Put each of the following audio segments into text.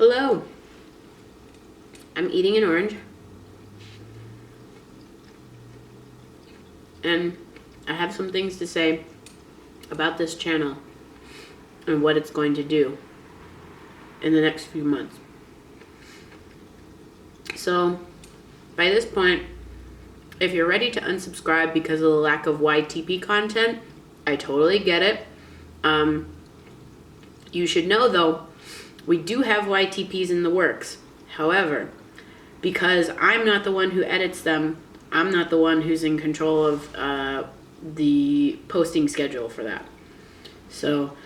Hello. I'm eating an orange. And I have some things to say about this channel and what it's going to do in the next few months. So, by this point, if you're ready to unsubscribe because of the lack of YTP content, I totally get it. You should know, though, we do have YTPs in the works. However, because I'm not the one who edits them, I'm not the one who's in control of the posting schedule for that. So,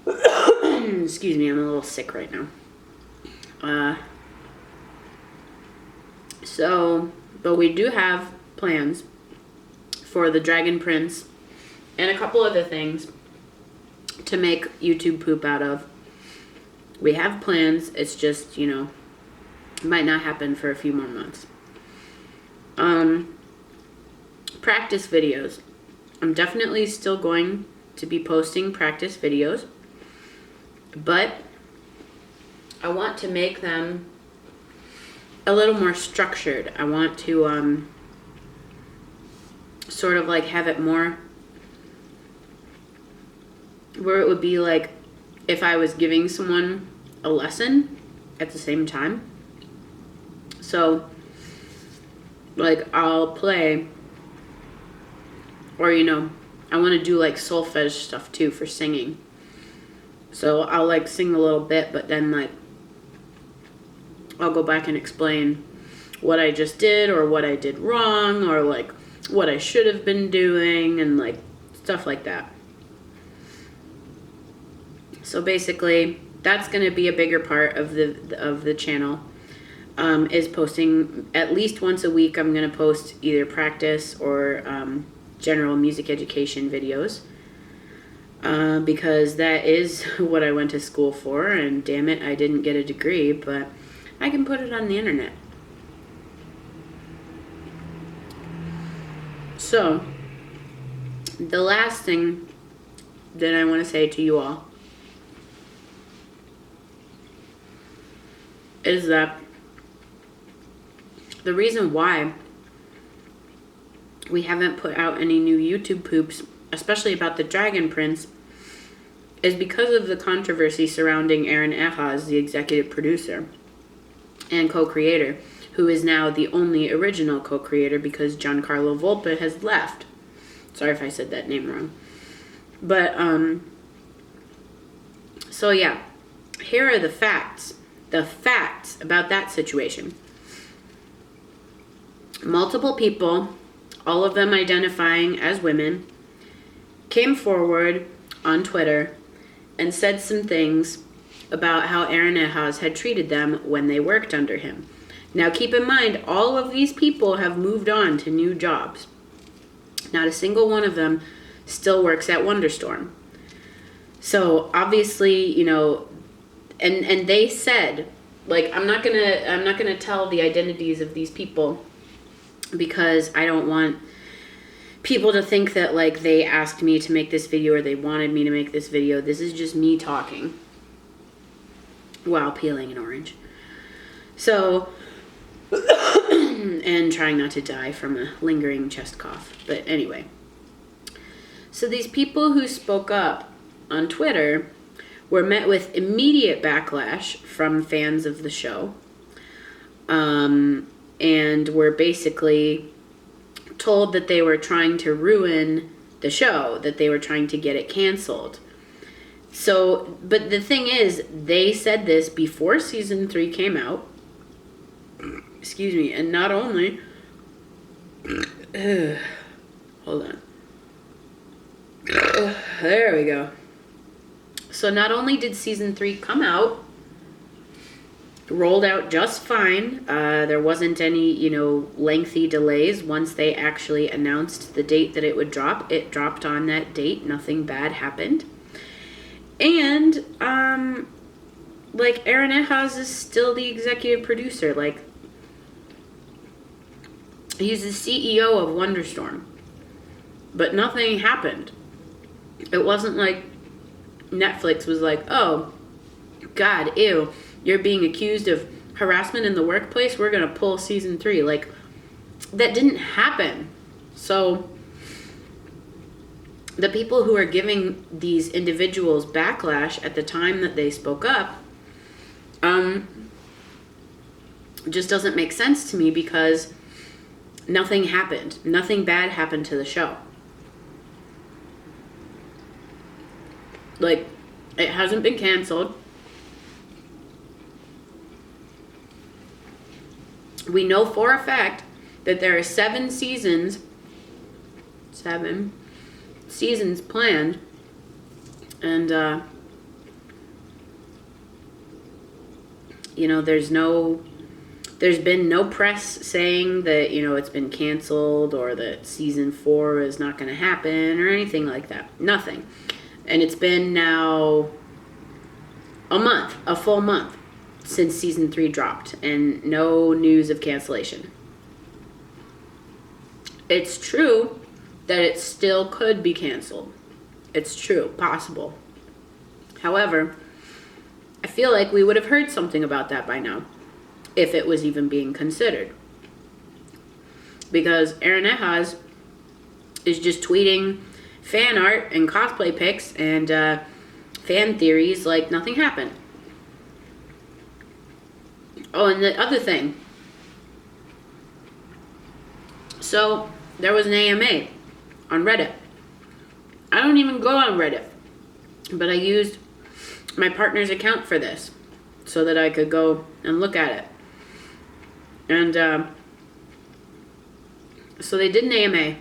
excuse me, I'm a little sick right now. But we do have plans for the Dragon Prince and a couple other things to make YouTube poop out of. We have plans, it's just, might not happen for a few more months. Practice videos. I'm definitely still going to be posting practice videos, but I want to make them a little more structured. I want to sort of like have it more where it would be like if I was giving someone a lesson at the same time. So, like, I'll play, or, I want to do, like, solfege stuff, too, for singing. So, I'll, like, sing a little bit, but then, like, I'll go back and explain what I just did, or what I did wrong, or, like, what I should have been doing, and, like, stuff like that. So, basically, that's going to be a bigger part of the channel. Is posting at least once a week. I'm going to post either practice or general music education videos because that is what I went to school for, and damn it, I didn't get a degree, but I can put it on the internet. So, the last thing that I want to say to you all is that the reason why we haven't put out any new YouTube poops, especially about the Dragon Prince, is because of the controversy surrounding Aaron Ehasz, the executive producer and co-creator, who is now the only original co-creator because Giancarlo Volpe has left. Sorry if I said that name wrong. But, so yeah, here are the facts. The facts about that situation. Multiple people, all of them identifying as women, came forward on Twitter and said some things about how Aaron Ehasz had treated them when they worked under him. Now keep in mind, all of these people have moved on to new jobs. Not a single one of them still works at Wonderstorm. So obviously, and they said, like, I'm not gonna tell the identities of these people, because I don't want people to think that, like, they asked me to make this video or they wanted me to make this video. This is just me talking while peeling an orange. So, and trying not to die from a lingering chest cough. But anyway. So these people who spoke up on Twitter were met with immediate backlash from fans of the show. And were basically told that they were trying to ruin the show, that they were trying to get it canceled. So, but the thing is, they said this before season 3 came out. Excuse me, and not only... hold on. There we go. So not only did season 3 come out, rolled out just fine. There wasn't any, lengthy delays. Once they actually announced the date that it would drop, it dropped on that date. Nothing bad happened. And, Aaron Ehasz is still the executive producer. Like, he's the CEO of Wonderstorm. But nothing happened. It wasn't like Netflix was like, oh, God, ew. you're being accused of harassment in the workplace, we're going to pull season 3. Like, that didn't happen. So the people who are giving these individuals backlash at the time that they spoke up, just doesn't make sense to me, because nothing happened. Nothing bad happened to the show. Like, it hasn't been canceled. We know for a fact that there are 7 seasons planned, and there's been no press saying that it's been canceled or that season 4 is not going to happen or anything like that. Nothing. And it's been now a full month since season 3 dropped, and no news of cancellation. It's true that it still could be canceled. It's true, possible. However, I feel like we would have heard something about that by now, if it was even being considered. Because Aaron Ehasz is just tweeting fan art and cosplay pics and fan theories like nothing happened. Oh, and the other thing. So, there was an AMA on Reddit. I don't even go on Reddit, but I used my partner's account for this so that I could go and look at it. And so they did an AMA.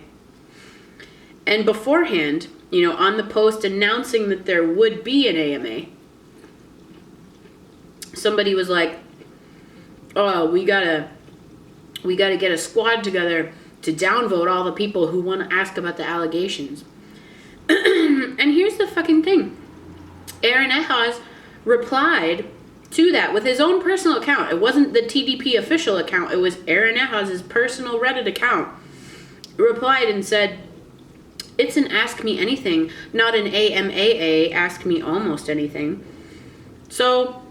And beforehand, on the post announcing that there would be an AMA, somebody was like, "Oh, we gotta get a squad together to downvote all the people who want to ask about the allegations." And here's the fucking thing. Aaron Ehasz replied to that with his own personal account. It wasn't the TDP official account. It was Aaron Ehasz's personal Reddit account. Replied and said, "It's an ask me anything, not an AMAA, ask me almost anything." So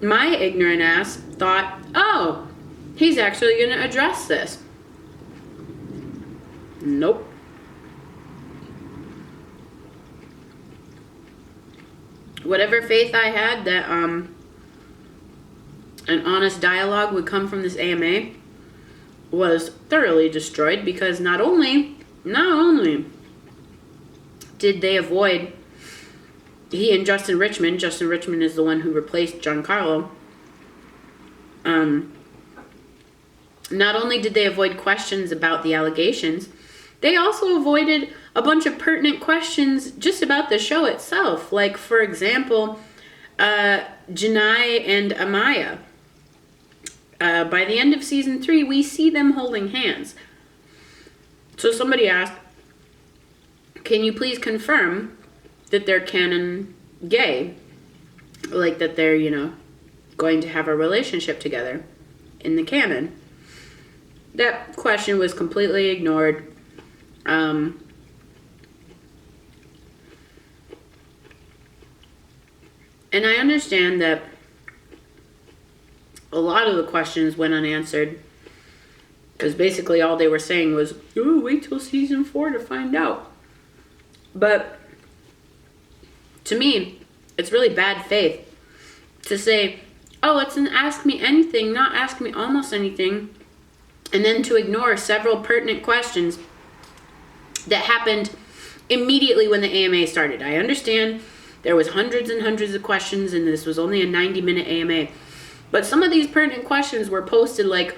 my ignorant ass thought, oh, he's actually going to address this. Nope. Whatever faith I had that an honest dialogue would come from this AMA was thoroughly destroyed, because not only did they avoid, he and Justin Richmond is the one who replaced Giancarlo, not only did they avoid questions about the allegations, they also avoided a bunch of pertinent questions just about the show itself. Like, for example, Janai and Amaya. By the end of season 3, we see them holding hands. So somebody asked, "Can you please confirm that they're canon gay? Like that they're, going to have a relationship together in the canon?" That question was completely ignored. And I understand that a lot of the questions went unanswered, because basically all they were saying was, "Ooh, wait till season 4 to find out." But to me, it's really bad faith to say, "Oh, it's an ask me anything, not ask me almost anything," and then to ignore several pertinent questions that happened immediately when the AMA started. I understand there was hundreds and hundreds of questions, and this was only a 90-minute AMA. But some of these pertinent questions were posted like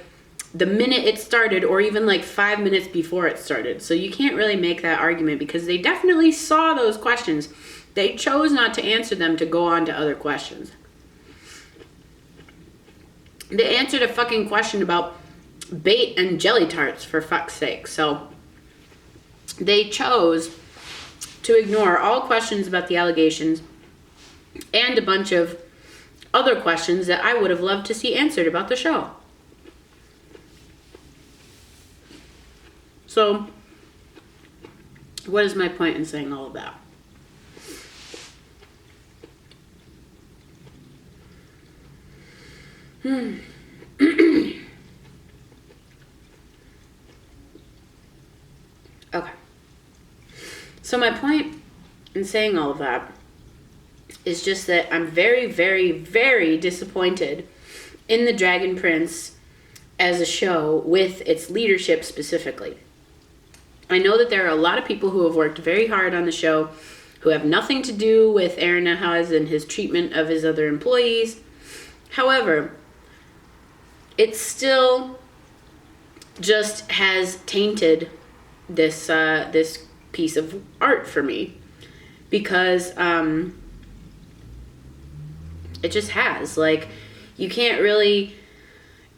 the minute it started, or even like 5 minutes before it started. So you can't really make that argument, because they definitely saw those questions. They chose not to answer them to go on to other questions. They answered a fucking question about bait and jelly tarts, for fuck's sake. So they chose to ignore all questions about the allegations and a bunch of other questions that I would have loved to see answered about the show. So, what is my point in saying all of that? Okay. So my point in saying all of that is just that I'm very, very, very disappointed in the Dragon Prince as a show with its leadership specifically. I know that there are a lot of people who have worked very hard on the show who have nothing to do with Aaron Ehasz and his treatment of his other employees. However, it still just has tainted this this piece of art for me, because it just has. Like, you can't really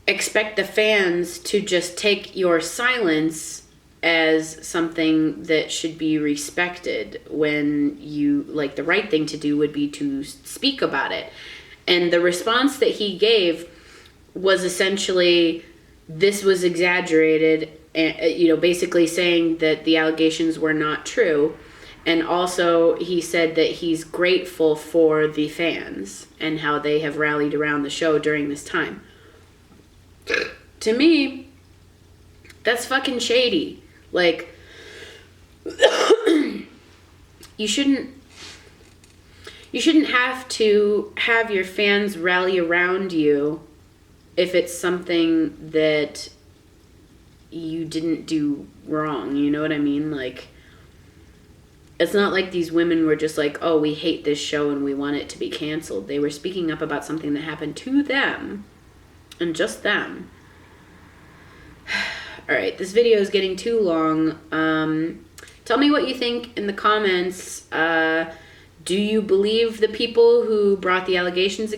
expect the fans to just take your silence as something that should be respected, when you, like, the right thing to do would be to speak about it. And the response that he gave was essentially, this was exaggerated, and, basically saying that the allegations were not true. And also he said that he's grateful for the fans and how they have rallied around the show during this time. To me, that's fucking shady. Like, you shouldn't have to have your fans rally around you if it's something that you didn't do wrong. You know what I mean? Like, it's not like these women were just like, oh, we hate this show and we want it to be canceled. They were speaking up about something that happened to them, and just them. All right, this video is getting too long. Tell me what you think in the comments. Do you believe the people who brought the allegations against